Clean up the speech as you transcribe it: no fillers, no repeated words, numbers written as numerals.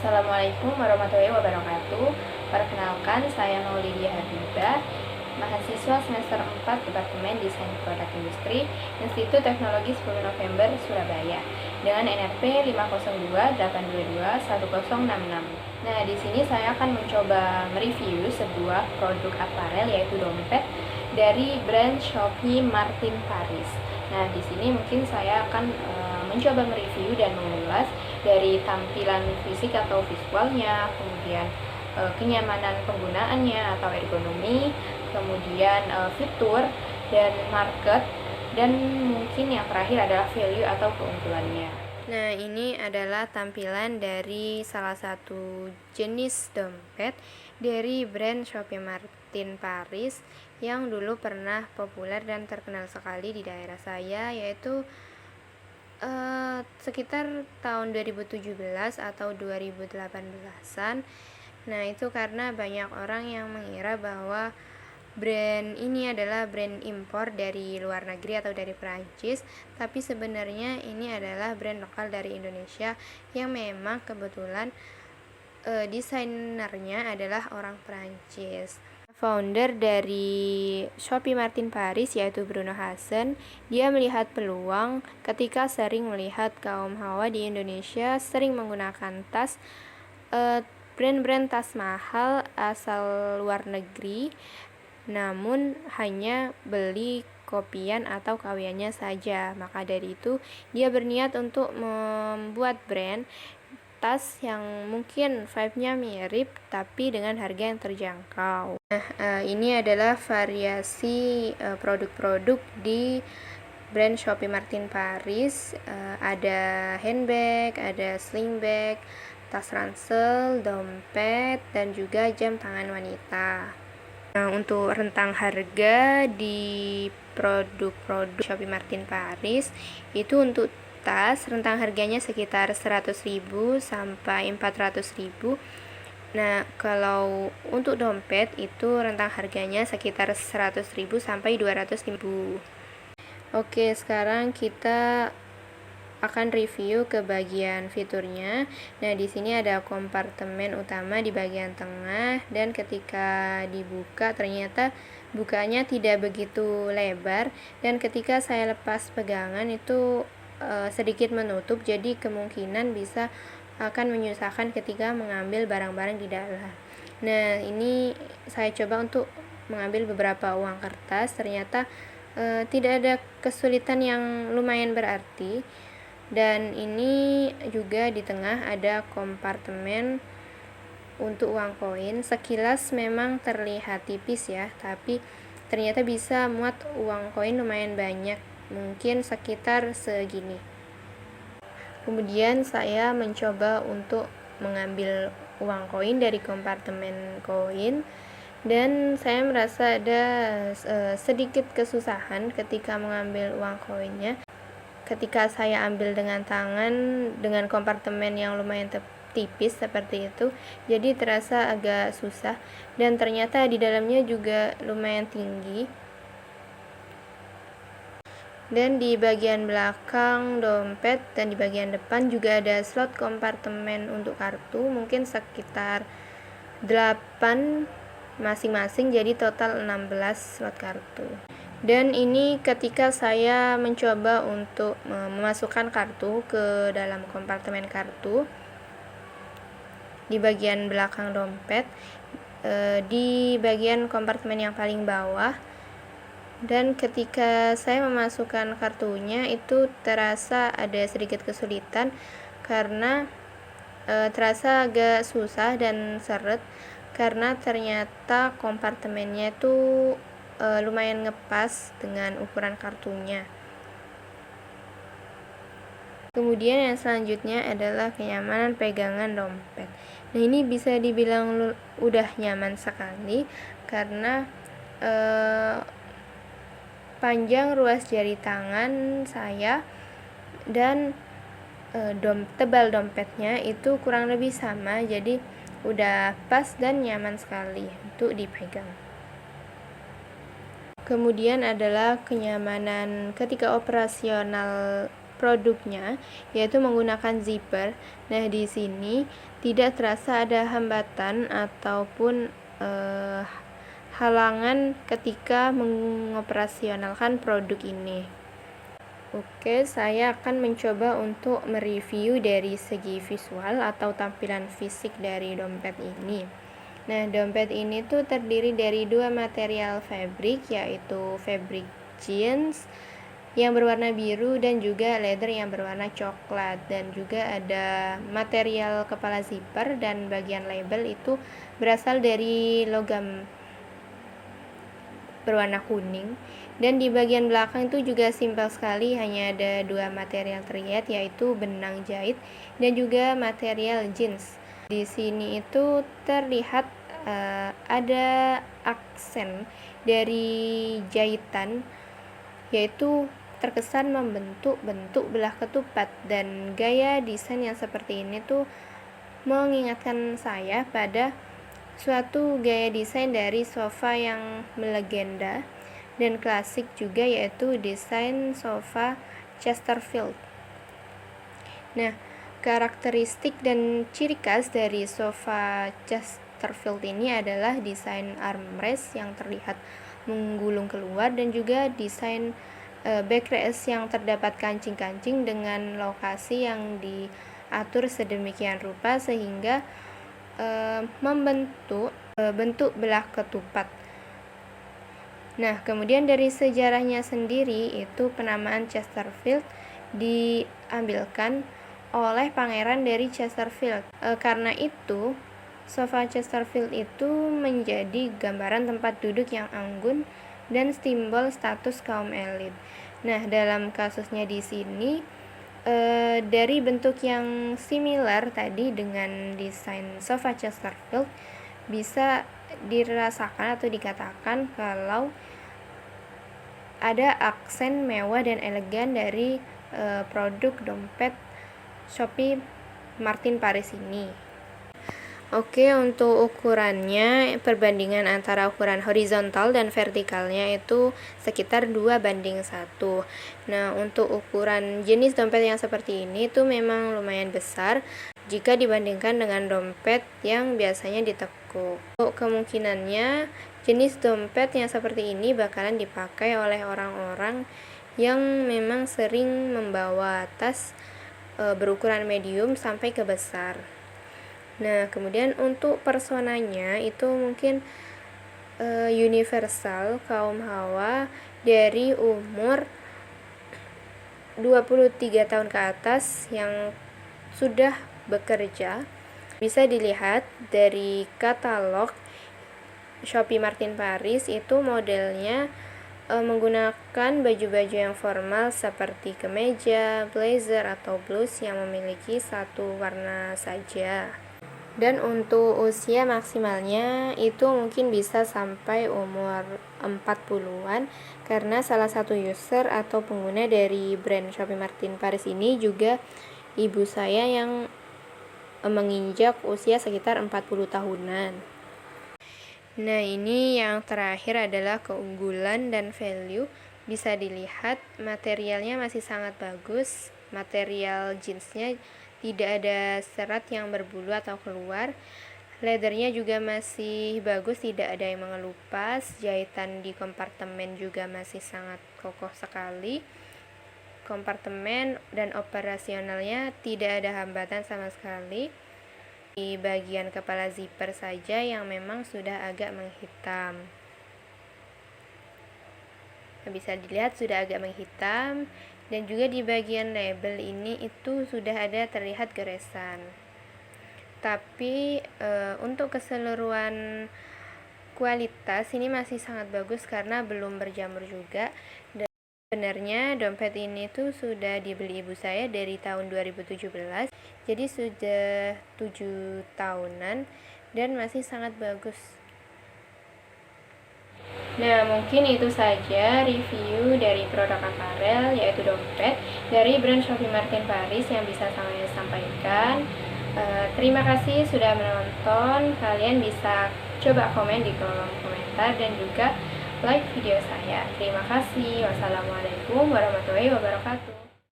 Assalamualaikum warahmatullahi wabarakatuh. Perkenalkan, saya Maulidia Habibah, mahasiswa semester 4 Departemen Desain Produk Industri, Institut Teknologi 10 November, Surabaya, dengan NRP 502-822-1066. Nah, di sini saya akan mencoba mereview sebuah produk aparel, yaitu dompet dari brand Shopee Martin Paris. Nah, di sini mungkin saya akan mencoba mereview dan mengulas dari tampilan fisik atau visualnya, kemudian kenyamanan penggunaannya atau ergonomi, kemudian fitur dan market, dan mungkin yang terakhir adalah value atau keunggulannya. Nah, ini adalah tampilan dari salah satu jenis dompet dari brand Shopee Martin Paris yang dulu pernah populer dan terkenal sekali di daerah saya, yaitu sekitar tahun 2017 atau 2018-an. Nah, itu karena banyak orang yang mengira bahwa brand ini adalah brand impor dari luar negeri atau dari Perancis, tapi sebenarnya ini adalah brand lokal dari Indonesia yang memang kebetulan desainernya adalah orang Perancis. Founder dari Shopee Martin Paris, yaitu Bruno Hassen, dia melihat peluang ketika sering melihat kaum hawa di Indonesia sering menggunakan tas brand-brand tas mahal asal luar negeri, namun hanya beli kopian atau KW-nya saja. Maka dari itu dia berniat untuk membuat brand tas yang mungkin vibe-nya mirip tapi dengan harga yang terjangkau. Nah, ini adalah variasi produk-produk di brand Shopee Martin Paris. Ada handbag, ada sling bag, tas ransel, dompet, dan juga jam tangan wanita. Nah, untuk rentang harga di produk-produk Shopee Martin Paris itu untuk tas rentang harganya sekitar 100.000 sampai 400.000. Nah, kalau untuk dompet itu rentang harganya sekitar 100.000 sampai 200.000. Oke, sekarang kita akan review ke bagian fiturnya. Nah, di sini ada kompartemen utama di bagian tengah, dan ketika dibuka ternyata bukanya tidak begitu lebar, dan ketika saya lepas pegangan itu sedikit menutup, jadi kemungkinan bisa akan menyusahkan ketika mengambil barang-barang di dalam. Nah, ini saya coba untuk mengambil beberapa uang kertas, ternyata tidak ada kesulitan yang lumayan berarti. Dan ini juga di tengah ada kompartemen untuk uang koin. Sekilas memang terlihat tipis ya, tapi ternyata bisa muat uang koin lumayan banyak, mungkin sekitar segini. Kemudian saya mencoba untuk mengambil uang koin dari kompartemen koin, dan saya merasa ada sedikit kesusahan ketika mengambil uang koinnya. Ketika saya ambil dengan tangan dengan kompartemen yang lumayan tipis seperti itu, jadi terasa agak susah, dan ternyata di dalamnya juga lumayan tinggi. Dan di bagian belakang dompet dan di bagian depan juga ada slot kompartemen untuk kartu, mungkin sekitar 8 masing-masing, jadi total 16 slot kartu. Dan ini ketika saya mencoba untuk memasukkan kartu ke dalam kompartemen kartu di bagian belakang dompet, di bagian kompartemen yang paling bawah, dan ketika saya memasukkan kartunya itu terasa ada sedikit kesulitan karena terasa agak susah dan seret, karena ternyata kompartemennya itu lumayan ngepas dengan ukuran kartunya. Kemudian yang selanjutnya adalah kenyamanan pegangan dompet. Nah, ini bisa dibilang udah nyaman sekali karena panjang ruas jari tangan saya dan tebal dompetnya itu kurang lebih sama, jadi udah pas dan nyaman sekali untuk dipegang. Kemudian adalah kenyamanan ketika operasional produknya, yaitu menggunakan zipper. Nah, di sini tidak terasa ada hambatan ataupun halangan ketika mengoperasionalkan produk ini. Oke, saya akan mencoba untuk mereview dari segi visual atau tampilan fisik dari dompet ini. Nah, dompet ini tuh terdiri dari dua material fabric, yaitu fabric jeans yang berwarna biru dan juga leather yang berwarna coklat, dan juga ada material kepala zipper dan bagian label itu berasal dari logam berwarna kuning. Dan di bagian belakang itu juga simpel sekali, hanya ada dua material terlihat, yaitu benang jahit dan juga material jeans. Di sini itu terlihat ada aksen dari jahitan, yaitu terkesan membentuk bentuk belah ketupat, dan gaya desain yang seperti ini tuh mengingatkan saya pada suatu gaya desain dari sofa yang melegenda dan klasik juga, yaitu desain sofa Chesterfield. Nah, karakteristik dan ciri khas dari sofa Chesterfield ini adalah desain armrest yang terlihat menggulung keluar, dan juga desain backrest yang terdapat kancing-kancing dengan lokasi yang diatur sedemikian rupa sehingga membentuk bentuk belah ketupat. Nah, kemudian dari sejarahnya sendiri, itu penamaan Chesterfield diambilkan oleh pangeran dari Chesterfield. Karena itu, sofa Chesterfield itu menjadi gambaran tempat duduk yang anggun dan simbol status kaum elit. Nah, dalam kasusnya di sini, dari bentuk yang similar tadi dengan desain sofa Chesterfield, bisa dirasakan atau dikatakan kalau ada aksen mewah dan elegan dari produk dompet Shopee Martin Paris ini. Oke, untuk ukurannya, perbandingan antara ukuran horizontal dan vertikalnya itu sekitar 2:1. Nah, untuk ukuran jenis dompet yang seperti ini itu memang lumayan besar jika dibandingkan dengan dompet yang biasanya ditekuk. Kemungkinannya jenis dompet yang seperti ini bakalan dipakai oleh orang-orang yang memang sering membawa tas berukuran medium sampai ke besar. Nah, kemudian untuk personanya itu mungkin universal, kaum hawa dari umur 23 tahun ke atas yang sudah bekerja. Bisa dilihat dari katalog Shopee Martin Paris, itu modelnya menggunakan baju-baju yang formal seperti kemeja, blazer, atau blus yang memiliki satu warna saja. Dan untuk usia maksimalnya itu mungkin bisa sampai umur 40-an, karena salah satu user atau pengguna dari brand Shopee Martin Paris ini juga ibu saya yang menginjak usia sekitar 40 tahunan. Nah, ini yang terakhir adalah keunggulan dan value. Bisa dilihat materialnya masih sangat bagus. Material jeansnya tidak ada serat yang berbulu atau keluar. Leathernya juga masih bagus, tidak ada yang mengelupas. Jahitan di kompartemen juga masih sangat kokoh sekali. Kompartemen dan operasionalnya tidak ada hambatan sama sekali. Di bagian kepala zipper saja yang memang sudah agak menghitam. Bisa dilihat sudah agak menghitam. Dan juga di bagian label ini itu sudah ada terlihat goresan. Tapi untuk keseluruhan kualitas ini masih sangat bagus karena belum berjamur juga. Dan sebenarnya dompet ini tuh sudah dibeli ibu saya dari tahun 2017. Jadi sudah 7 tahunan dan masih sangat bagus. Nah, mungkin itu saja review dari produk aparel, yaitu dompet dari brand Shopee Martin Paris yang bisa saya sampaikan. Terima kasih sudah menonton. Kalian bisa coba komen di kolom komentar dan juga like video saya. Terima kasih. Wassalamualaikum warahmatullahi wabarakatuh.